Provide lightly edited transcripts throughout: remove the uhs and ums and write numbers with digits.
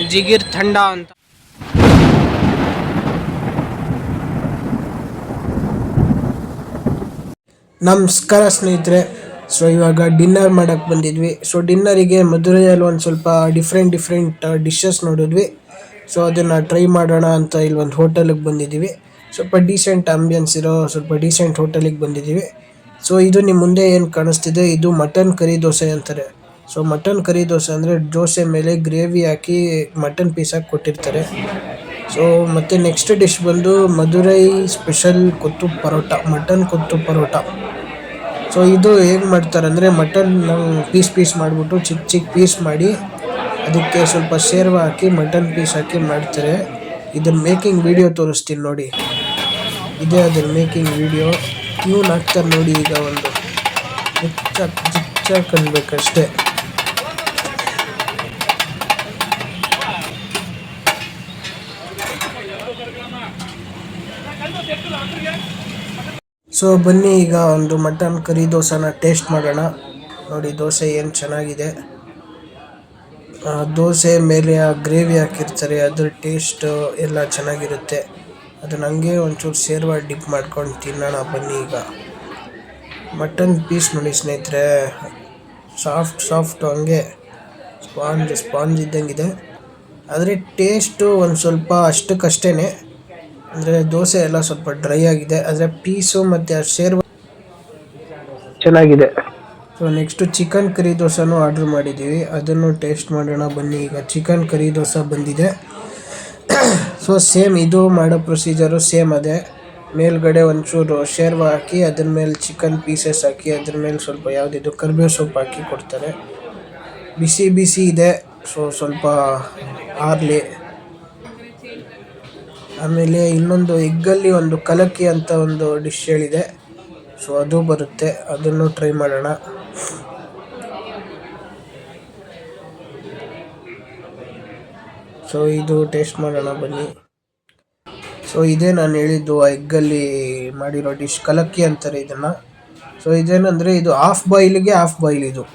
ಜಿಗಿರ್ ತಂಡ ಅಂತ. ನಮಸ್ಕಾರ ಸ್ನೇಹಿತರೆ. ಸೊ ಇವಾಗ ಡಿನ್ನರ್ ಮಾಡೋಕ್ಕೆ ಬಂದಿದ್ವಿ. ಸೊ ಡಿನ್ನರಿಗೆ ಮಧುರೈಯಲ್ಲಿ ಒಂದು ಸ್ವಲ್ಪ ಡಿಫ್ರೆಂಟ್ ಡಿಶಸ್ ನೋಡಿದ್ವಿ. ಸೊ ಅದನ್ನು ಟ್ರೈ ಮಾಡೋಣ ಅಂತ ಇಲ್ಲಿ ಒಂದು ಹೋಟೆಲಿಗೆ ಬಂದಿದ್ದೀವಿ. ಸ್ವಲ್ಪ ಡೀಸೆಂಟ್ ಆಂಬಿಯನ್ಸ್ ಇರೋ ಸ್ವಲ್ಪ ಡೀಸೆಂಟ್ ಹೋಟೆಲಿಗೆ ಬಂದಿದ್ದೀವಿ. ಸೊ ಇದು ನಿಮ್ಮ ಮುಂದೆ ಏನು ಕಾಣಿಸ್ತಿದೆ, ಇದು ಮಟನ್ ಕರಿ ದೋಸೆ ಅಂತಾರೆ. ಸೊ ಮಟನ್ ಕರಿ ದೋಸೆ ಅಂದರೆ ದೋಸೆ ಮೇಲೆ ಗ್ರೇವಿ ಹಾಕಿ ಮಟನ್ ಪೀಸ್ ಹಾಕಿ ಕೊಟ್ಟಿರ್ತಾರೆ. ಸೊ ಮತ್ತು ನೆಕ್ಸ್ಟ್ ಡಿಶ್ ಬಂದು Madurai special kothu parotta, mutton kothu parotta. So ಇದು ಹೇಗೆ ಮಾಡ್ತಾರೆ ಅಂದರೆ ಮಟನ್ ಪೀಸ್ ಮಾಡಿಬಿಟ್ಟು ಚಿಕ್ಕ ಪೀಸ್ ಮಾಡಿ ಅದಕ್ಕೆ ಸ್ವಲ್ಪ ಶೇರ್ವ ಹಾಕಿ ಮಟನ್ ಪೀಸ್ ಹಾಕಿ ಮಾಡ್ತಾರೆ. ಇದನ್ನ ಮೇಕಿಂಗ್ ವಿಡಿಯೋ ತೋರಿಸ್ತೀನಿ ನೋಡಿ. ಇದೇ ಅದರ ಮೇಕಿಂಗ್ ವಿಡಿಯೋ. ಟ್ಯೂನ್ ಹಾಕ್ತಾರೆ ನೋಡಿ. ಈಗ ಒಂದು ಜಿಚ್ಚ ಕನ್ಬೇಕಷ್ಟೇ. ಸೊ ಬನ್ನಿ ಈಗ ಒಂದು ಮಟನ್ ಕರಿ ದೋಸೆನ ಟೇಸ್ಟ್ ಮಾಡೋಣ. ನೋಡಿ ದೋಸೆ ಏನು ಚೆನ್ನಾಗಿದೆ. ದೋಸೆ ಮೇಲೆ ಆ ಗ್ರೇವಿ ಹಾಕಿರ್ತಾರೆ, ಅದ್ರ ಟೇಸ್ಟ್ ಎಲ್ಲ ಚೆನ್ನಾಗಿರುತ್ತೆ. ಅದನ್ನ ಹಂಗೆ ಒಂಚೂರು ಶೇರ್ವ ಡಿಪ್ ಮಾಡ್ಕೊಂಡು ತಿನ್ನೋಣ ಬನ್ನಿ. ಈಗ ಮಟನ್ ಪೀಸ್ ನೋಡಿ ಸ್ನೇಹಿತರೆ, ಸಾಫ್ಟ್ ಹಂಗೆ ಸ್ಪಾಂಜ್ ಇದ್ದಂಗಿದೆ. ಆದರೆ ಟೇಸ್ಟು ಒಂದು ಸ್ವಲ್ಪ ಅಷ್ಟಕ್ಕಷ್ಟೇ. ಅಂದರೆ ದೋಸೆ ಎಲ್ಲ ಸ್ವಲ್ಪ ಡ್ರೈ ಆಗಿದೆ, ಆದರೆ ಪೀಸು ಮತ್ತು ಆ ಶೇರ್ವ ಚೆನ್ನಾಗಿದೆ. ಸೊ ನೆಕ್ಸ್ಟು ಚಿಕನ್ ಕರಿ ದೋಸೆನೂ ಆರ್ಡ್ರ್ ಮಾಡಿದ್ದೀವಿ, ಅದನ್ನು ಟೇಸ್ಟ್ ಮಾಡೋಣ ಬನ್ನಿ. ಈಗ ಚಿಕನ್ ಕರಿ ದೋಸೆ ಬಂದಿದೆ. ಸೊ ಸೇಮ್ ಇದು ಮಾಡೋ ಪ್ರೊಸೀಜರು ಸೇಮ್ ಅದೇ. ಮೇಲ್ಗಡೆ ಒಂಚೂರು ಶೇರ್ವ ಹಾಕಿ ಅದ್ರ ಮೇಲೆ ಚಿಕನ್ ಪೀಸಸ್ ಹಾಕಿ ಅದ್ರ ಮೇಲೆ ಸ್ವಲ್ಪ ಯಾವುದಿದು ಕರಿಬೇವು ಸೊಪ್ಪು ಹಾಕಿ ಕೊಡ್ತಾರೆ. ಬಿಸಿ ಇದೆ. ಸೊ ಸ್ವಲ್ಪ ಆರಲಿ. ಆಮೇಲೆ ಇನ್ನೊಂದು ಎಗ್ಗಲ್ಲಿ ಒಂದು ಕಲಕಿ ಅಂತ ಒಂದು ಡಿಶ್ ಹೇಳಿದೆ. ಸೊ ಅದು ಬರುತ್ತೆ, ಅದನ್ನು ಟ್ರೈ ಮಾಡೋಣ. ಸೊ ಇದು ಟೇಸ್ಟ್ ಮಾಡೋಣ ಬನ್ನಿ. ಸೊ ಇದೇ ನಾನು ಹೇಳಿದ್ದು ಎಗ್ಗಲ್ಲಿ ಮಾಡಿರೋ ಡಿಶ್, ಕಲಕಿ ಅಂತಾರೆ ಇದನ್ನು. ಸೊ ಇದೇನಂದರೆ ಇದು ಹಾಫ್ ಬಾಯ್ಲ್ ಇದು.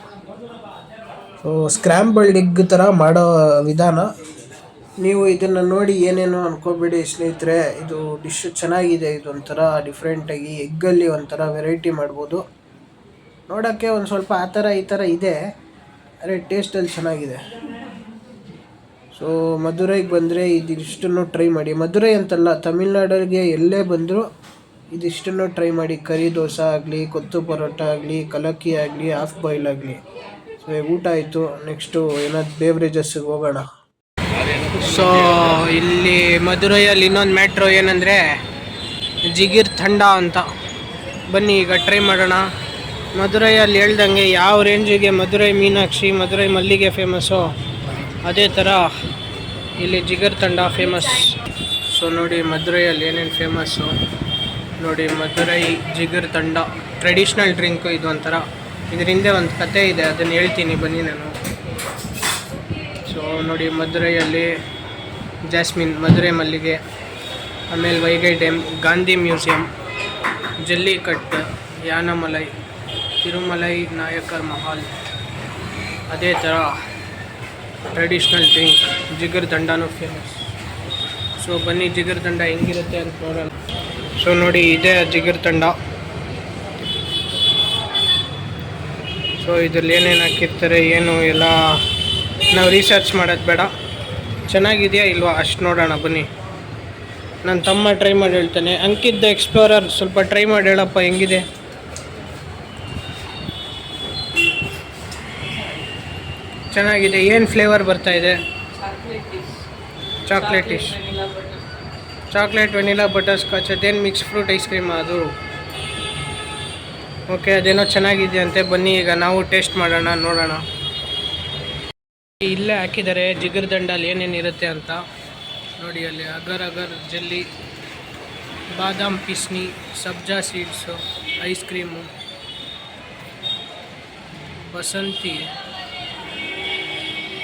ಸೊ ಸ್ಕ್ರ್ಯಾಂಬಲ್ಡ್ ಎಗ್ ಥರ ಮಾಡೋ ವಿಧಾನ. ನೀವು ಇದನ್ನು ನೋಡಿ ಏನೇನೋ ಅನ್ಕೋಬೇಡಿ ಸ್ನೇಹಿತರೆ. ಇದು ಡಿಶ್ ಚೆನ್ನಾಗಿದೆ. ಇದೊಂಥರ ಡಿಫ್ರೆಂಟಾಗಿ ಎಗ್ಗಲ್ಲಿ ಒಂಥರ ವೆರೈಟಿ ಮಾಡ್ಬೋದು. ನೋಡೋಕ್ಕೆ ಒಂದು ಸ್ವಲ್ಪ ಆ ಥರ ಈ ಥರ ಇದೆ, ಆದರೆ ಟೇಸ್ಟಲ್ಲಿ ಚೆನ್ನಾಗಿದೆ. ಸೊ ಮಧುರೈಗೆ ಬಂದರೆ ಇದಿಷ್ಟನ್ನು ಟ್ರೈ ಮಾಡಿ. ಮಧುರೈ ಅಂತಲ್ಲ, ತಮಿಳ್ನಾಡಿಗೆ ಎಲ್ಲೇ ಬಂದರೂ ಇದಿಷ್ಟನ್ನು ಟ್ರೈ ಮಾಡಿ. ಕರಿ ದೋಸೆ ಆಗಲಿ, ಕೊತ್ತು ಪರೋಟ ಆಗಲಿ, ಕಲಕಿ ಆಗಲಿ, ಹಾಫ್ ಬಾಯ್ಲ್ ಆಗಲಿ. ಸೊ ಊಟ ಆಯಿತು. ನೆಕ್ಸ್ಟು ಏನಾದ್ರು ಬೇವ್ರೇಜಸ್ಸಿಗೆ ಹೋಗೋಣ. ಸೊ ಇಲ್ಲಿ ಮಧುರೈಯಲ್ಲಿ ಇನ್ನೊಂದು ಮ್ಯಾಟ್ರೋ ಏನಂದರೆ ಜಿಗಿರ್ ತಂಡ ಅಂತ. ಬನ್ನಿ ಈಗ ಟ್ರೈ ಮಾಡೋಣ. ಮಧುರೈಯಲ್ಲಿ ಹೇಳ್ದಂಗೆ ಯಾವ ರೇಂಜಿಗೆ ಮಧುರೈ ಮೀನಾಕ್ಷಿ, ಮಧುರೈ ಮಲ್ಲಿಗೆ ಫೇಮಸ್ಸೋ ಅದೇ ಥರ ಇಲ್ಲಿ ಜಿಗರ್ ತಂಡ ಫೇಮಸ್. ಸೊ ನೋಡಿ ಮಧುರೈಯಲ್ಲಿ ಏನೇನು ಫೇಮಸ್ಸು ನೋಡಿ. ಮಧುರೈ ಜಿಗರ್ ತಂಡ ಟ್ರೆಡಿಷ್ನಲ್ ಡ್ರಿಂಕು. ಇದು ಒಂಥರ ಇದ್ರ ಹಿಂದೆ ಒಂದು ಕತೆ ಇದೆ, ಅದನ್ನು ಹೇಳ್ತೀನಿ ಬನ್ನಿ ನಾನು. ಸೊ ನೋಡಿ ಮಧುರೈಯಲ್ಲಿ ಜಾಸ್ಮಿನ್, ಮಧುರೈ ಮಲ್ಲಿಗೆ, ಆಮೇಲೆ ವೈಗೈ ಡ್ಯಾಮ್, ಗಾಂಧಿ ಮ್ಯೂಸಿಯಂ, ಜಲ್ಲಿಕಟ್ಟು, ಯಾನಮಲೈ, ತಿರುಮಲೈ ನಾಯಕರ್ ಮಹಲ್. ಅದೇ ಥರ ಟ್ರೆಡಿಷ್ನಲ್ ಡ್ರಿಂಕ್ ಜಿಗರ್ ದಂಡನೂ ಫೇಮಸ್. ಸೊ ಬನ್ನಿ ಜಿಗರ್ ದಂಡ ಹೆಂಗಿರುತ್ತೆ ಅಂತ ನೋಡೋಣ. ಸೊ ನೋಡಿ ಇದೇ ಜಿಗರ್ ತಂಡ. ಸೊ ಇದ್ರಲ್ಲಿ ಏನೇನು ಹಾಕಿರ್ತಾರೆ ಏನು ಎಲ್ಲ ನಾವು ರಿಸರ್ಚ್ ಮಾಡೋದು ಬೇಡ. ಚೆನ್ನಾಗಿದೆಯಾ ಇಲ್ವಾ ಅಷ್ಟು ನೋಡೋಣ ಬನ್ನಿ. ನನ್ನ ತಮ್ಮ ಟ್ರೈ ಮಾಡಿ ಹೇಳ್ತಾನೆ. ಅಂಕಿತ್ ದ ಎಕ್ಸ್ಪ್ಲೋರರ್ ಸ್ವಲ್ಪ ಟ್ರೈ ಮಾಡಿ ಹೇಳಪ್ಪ ಹೆಂಗಿದೆ. ಚೆನ್ನಾಗಿದೆ. ಏನು ಫ್ಲೇವರ್ ಬರ್ತಾ ಇದೆ? ಚಾಕ್ಲೇಟಿಶ್, ಚಾಕ್ಲೇಟ್, ವೆನಿಲಾ, ಬಟರ್ ಸ್ಕಾಚ್. ಅದೇನು ಮಿಕ್ಸ್ ಫ್ರೂಟ್ ಐಸ್ ಕ್ರೀಮ್ ಅದು? ಓಕೆ, ಅದೇನೋ ಚೆನ್ನಾಗಿದೆಯಂತೆ. ಬನ್ನಿ ಈಗ ನಾವು ಟೇಸ್ಟ್ ಮಾಡೋಣ, ನೋಡೋಣ. ಇಲ್ಲೇ ಹಾಕಿದ್ದಾರೆ ಜಿಗರ್ ದಂಡಲ್ಲಿ ಏನೇನಿರುತ್ತೆ ಅಂತ ನೋಡಿ. ಅಲ್ಲಿ ಅಗರ್ ಜೆಲ್ಲಿ, ಬಾದಾಮ್ ಪಿಸ್ನಿ, ಸಬ್ಜಾ ಸೀಡ್ಸು, ಐಸ್ ಕ್ರೀಮು, ಬಸಂತಿ,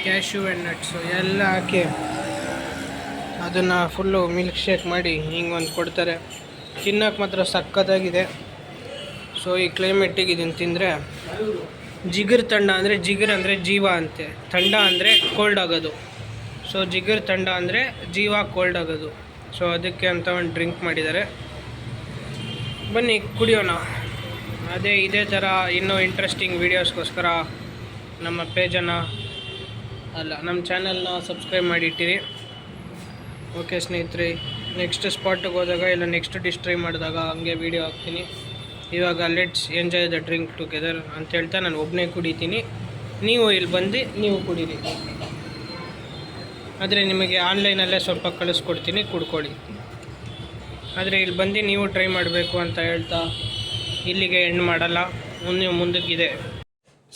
ಕ್ಯಾಶ್ಯೂ ಆ್ಯಂಡ್ ನಟ್ಸು ಎಲ್ಲ ಹಾಕಿ ಅದನ್ನು ಫುಲ್ಲು ಮಿಲ್ಕ್ ಶೇಕ್ ಮಾಡಿ ಹಿಂಗೊಂದು ಕೊಡ್ತಾರೆ. ತಿನ್ನೋಕೆ ಮಾತ್ರ ಸಕ್ಕತ್ತಾಗಿದೆ. ಸೊ ಈ ಕ್ಲೈಮೇಟಿಗೆ ಇದನ್ನು ತಿಂದರೆ ಜಿಗರ್ ತಂಡ ಅಂದರೆ ಜಿಗರ್ ಅಂದರೆ ಜೀವ ಅಂತೆ, ತಂಡ ಅಂದರೆ ಕೋಲ್ಡ್ ಆಗೋದು. ಸೊ ಜಿಗರ್ ತಂಡ ಅಂದರೆ ಜೀವ ಕೋಲ್ಡ್ ಆಗೋದು. ಸೊ ಅದಕ್ಕೆ ಅಂತ ಒಂದು ಡ್ರಿಂಕ್ ಮಾಡಿದ್ದಾರೆ, ಬನ್ನಿ ಕುಡಿಯೋಣ. ಇದೇ ಥರ ಇನ್ನೂ ಇಂಟ್ರೆಸ್ಟಿಂಗ್ ವೀಡಿಯೋಸ್ಗೋಸ್ಕರ ನಮ್ಮ ಪೇಜನ್ನು ನಮ್ಮ ಚಾನಲ್ನ ಸಬ್ಸ್ಕ್ರೈಬ್ ಮಾಡಿ ಇಟ್ಟಿರಿ. ಓಕೆ ಸ್ನೇಹಿತರೆ, ನೆಕ್ಸ್ಟ್ ಸ್ಪಾಟಿಗೆ ಹೋದಾಗ ಇಲ್ಲ ನೆಕ್ಸ್ಟ್ ಡಿಶ್ ಟ್ರೈ ಮಾಡಿದಾಗ ಹಂಗೆ ವೀಡಿಯೋ ಹಾಕ್ತೀನಿ. ಇವಾಗ let's enjoy the drink together ಅಂತ ಹೇಳ್ತಾ ನಾನು ಒಬ್ಬನೇ ಕುಡಿತೀನಿ, ನೀವು ಇಲ್ಲಿ ಬಂದು ನೀವು ಕುಡೀರಿ. ಆದರೆ ನಿಮಗೆ ಆನ್ಲೈನಲ್ಲೇ ಸ್ವಲ್ಪ ಕಳಿಸ್ಕೊಡ್ತೀನಿ, ಕುಡ್ಕೊಳ್ಳಿ. ಆದರೆ ಇಲ್ಲಿ ಬಂದು ನೀವು ಟ್ರೈ ಮಾಡಬೇಕು ಅಂತ ಹೇಳ್ತಾ ಇಲ್ಲಿಗೆ ಎಂಡ್ ಮಾಡಲ್ಲ, ಮುಂದಕ್ಕಿದೆ.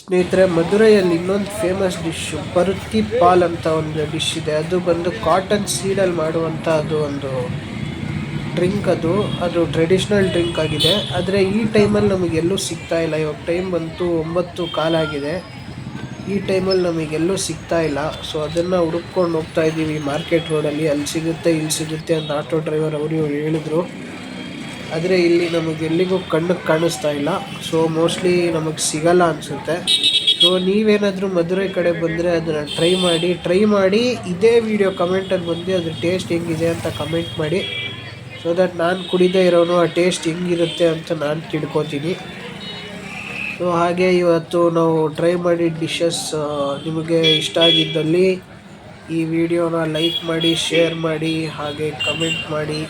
ಸ್ನೇಹಿತರೆ, ಮಧುರೈಯಲ್ಲಿ ಇನ್ನೊಂದು ಫೇಮಸ್ ಡಿಶ್ ಪರುತ್ತಿ ಪಾಲ್ ಅಂತ ಒಂದು ಡಿಶ್ ಇದೆ. ಅದು ಬಂದು ಕಾಟನ್ ಸೀಡಲ್ಲಿ ಮಾಡುವಂಥ ಅದು ಒಂದು ಡ್ರಿಂಕ್. ಅದು ಟ್ರೆಡಿಷ್ನಲ್ ಡ್ರಿಂಕ್ ಆಗಿದೆ. ಆದರೆ ಈ ಟೈಮಲ್ಲಿ ನಮಗೆಲ್ಲೂ ಸಿಗ್ತಾ ಇಲ್ಲ. ಇವಾಗ ಟೈಮ್ ಬಂತು 9:15 ಆಗಿದೆ. ಈ ಟೈಮಲ್ಲಿ ನಮಗೆಲ್ಲೂ ಸಿಗ್ತಾ ಇಲ್ಲ. ಸೊ ಅದನ್ನು ಹುಡುಕ್ಕೊಂಡು ಹೋಗ್ತಾ ಇದ್ದೀವಿ ಮಾರ್ಕೆಟ್ ರೋಡಲ್ಲಿ. ಅಲ್ಲಿ ಸಿಗುತ್ತೆ ಇಲ್ಲಿ ಸಿಗುತ್ತೆ ಅಂತ ಆಟೋ ಡ್ರೈವರ್ ಅವರು ಹೇಳಿದ್ರು. ಆದರೆ ಇಲ್ಲಿ ನಮಗೆಲ್ಲಿಗೂ ಕಣ್ಣಿಗೆ ಕಾಣಿಸ್ತಾ ಇಲ್ಲ. ಸೊ ಮೋಸ್ಟ್ಲಿ ನಮಗೆ ಸಿಗಲ್ಲ ಅನಿಸುತ್ತೆ. ಸೊ ನೀವೇನಾದರೂ ಮಧುರೈ ಕಡೆ ಬಂದರೆ ಅದನ್ನು ಟ್ರೈ ಮಾಡಿ ಇದೇ ವಿಡಿಯೋ ಕಮೆಂಟಲ್ಲಿ ಬಂದು ಅದ್ರ ಟೇಸ್ಟ್ ಹೆಂಗಿದೆ ಅಂತ ಕಮೆಂಟ್ ಮಾಡಿ. ಸೊ ದಟ್ ನಾನು ಕುಡಿದೇ ಇರೋನು ಆ ಟೇಸ್ಟ್ ಹೆಂಗಿರುತ್ತೆ ಅಂತ ನಾನು ತಿಳ್ಕೊತೀನಿ. ಸೊ ಹಾಗೆ ಇವತ್ತು ನಾವು ಟ್ರೈ ಮಾಡಿದ ಡಿಶಸ್ ನಿಮಗೆ ಇಷ್ಟ ಆಗಿದ್ದಲ್ಲಿ ಈ ವಿಡಿಯೋನ ಲೈಕ್ ಮಾಡಿ, ಶೇರ್ ಮಾಡಿ, ಹಾಗೆ ಕಮೆಂಟ್ ಮಾಡಿ.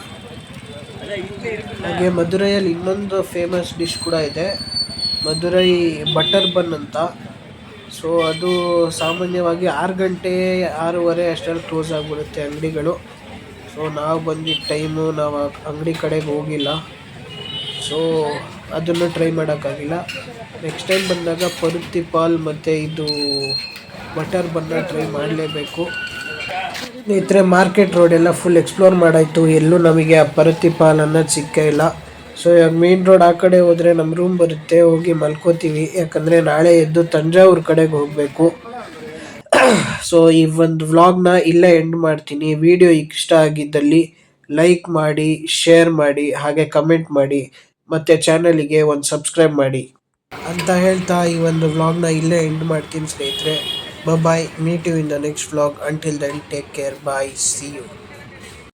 ಹಾಗೆ ಮಧುರೈಯಲ್ಲಿ ಇನ್ನೊಂದು ಫೇಮಸ್ ಡಿಶ್ ಕೂಡ ಇದೆ, ಮಧುರೈ ಬಟರ್ ಬನ್ ಅಂತ. ಸೊ ಅದು ಸಾಮಾನ್ಯವಾಗಿ 6 ಗಂಟೆ 6:30 ಅಷ್ಟರಲ್ಲಿ ಕ್ಲೋಸ್ ಆಗಿಬಿಡುತ್ತೆ ಅಂಗಡಿಗಳು. ಸೊ ನಾವು ಬಂದಿದ್ದ ಟೈಮು ನಾವು ಅಂಗಡಿ ಕಡೆಗೆ ಹೋಗಿಲ್ಲ. ಸೊ ಅದನ್ನು ಟ್ರೈ ಮಾಡೋಕ್ಕಾಗಿಲ್ಲ. ನೆಕ್ಸ್ಟ್ ಟೈಮ್ ಬಂದಾಗ ಪರುತ್ತಿ ಪಾಲ್ ಮತ್ತು ಇದು ಬಟರ್ ಬನ್ನ ಟ್ರೈ ಮಾಡಲೇಬೇಕು. ಸ್ನೇಹಿತರೆ, ಮಾರ್ಕೆಟ್ ರೋಡೆಲ್ಲ ಫುಲ್ ಎಕ್ಸ್ಪ್ಲೋರ್ ಮಾಡಾಯಿತು, ಎಲ್ಲೂ ನಮಗೆ ಆ ಪರುತ್ತಿ ಪಾಲ್ ಅನ್ನೋದು ಸಿಕ್ಕೇ ಇಲ್ಲ. ಸೊ ಇವಾಗ ಮೇನ್ ರೋಡ್ ಆ ಕಡೆ ಹೋದರೆ ನಮ್ಮ ರೂಮ್ ಬರುತ್ತೆ, ಹೋಗಿ ಮಲ್ಕೋತೀವಿ. ಯಾಕಂದರೆ ನಾಳೆ ಎದ್ದು ತಂಜಾವೂರು ಕಡೆಗೆ ಹೋಗಬೇಕು. ಸೊ ಈ ಒಂದು ವ್ಲಾಗ್ನ ಇಲ್ಲೇ ಎಂಡ್ ಮಾಡ್ತೀನಿ. ವಿಡಿಯೋ ಇಷ್ಟ ಆಗಿದ್ದಲ್ಲಿ ಲೈಕ್ ಮಾಡಿ, ಶೇರ್ ಮಾಡಿ, ಹಾಗೆ ಕಮೆಂಟ್ ಮಾಡಿ, ಮತ್ತು ಚಾನಲಿಗೆ ಒಂದು ಸಬ್ಸ್ಕ್ರೈಬ್ ಮಾಡಿ ಅಂತ ಹೇಳ್ತಾ ಈ ಒಂದು ವ್ಲಾಗ್ನ ಇಲ್ಲೇ ಎಂಡ್ ಮಾಡ್ತೀನಿ ಸ್ನೇಹಿತರೆ. Bye, meet you in the next vlog. Until then take care, bye, see you.